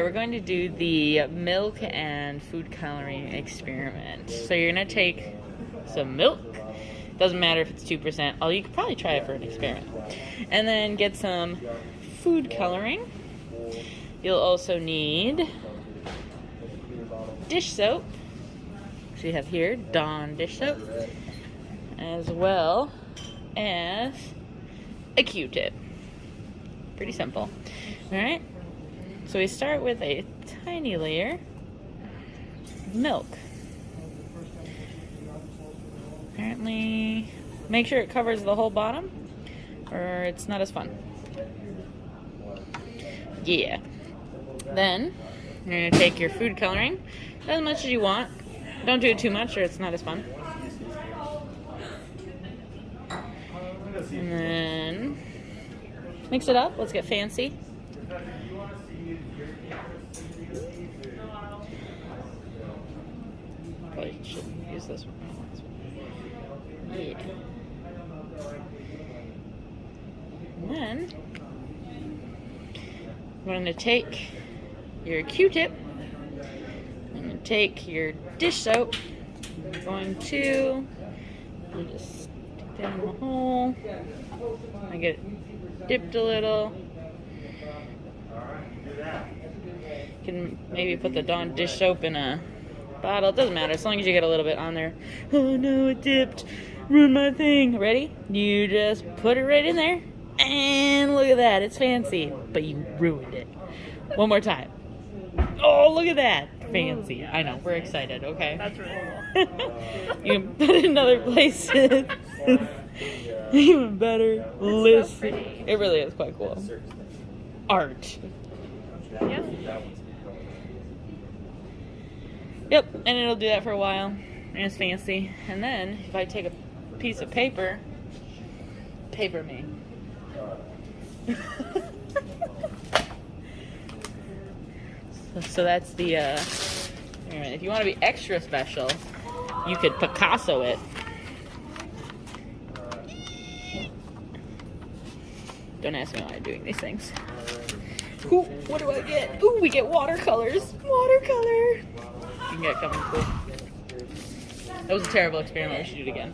We're going to do the milk and food coloring experiment. So you're going to take some milk. Doesn't matter if it's 2%. Oh, you could probably try it for an experiment. And then get some food coloring. You'll also need dish soap. So you have here Dawn dish soap, as well as a Q-tip. Pretty simple. All right. So we start with a tiny layer of milk. Apparently, make sure it covers the whole bottom, or it's not as fun. Yeah. Then, you're going to take your food coloring, as much as you want. Don't do it too much, or it's not as fun. And then, mix it up. Let's get fancy. Probably shouldn't use this one. Yeah. And then I'm going to take your Q-tip. I'm going to take your dish soap. I'm going to just stick that in the hole. I get it dipped a little. You can maybe put the Dawn dish soap in a bottle. It doesn't matter as long as you get a little bit on there. Oh no, it dipped. Ruined my thing. Ready? You just put it right in there. And look at that. It's fancy. But you ruined it. One more time. Oh, look at that. Fancy. I know. We're excited. Okay. That's really cool. You can put it in other places. Even better. Listen. It really is quite cool. Art. Yeah. Yep, and it'll do that for a while, and it's fancy. And then, if I take a piece of paper me. So that's the, if you want to be extra special, you could Picasso it. Don't ask me why I'm doing these things. Ooh, what do I get? Ooh, we get watercolors. Watercolor. You can get coming cool. That was a terrible experiment. We should do it again.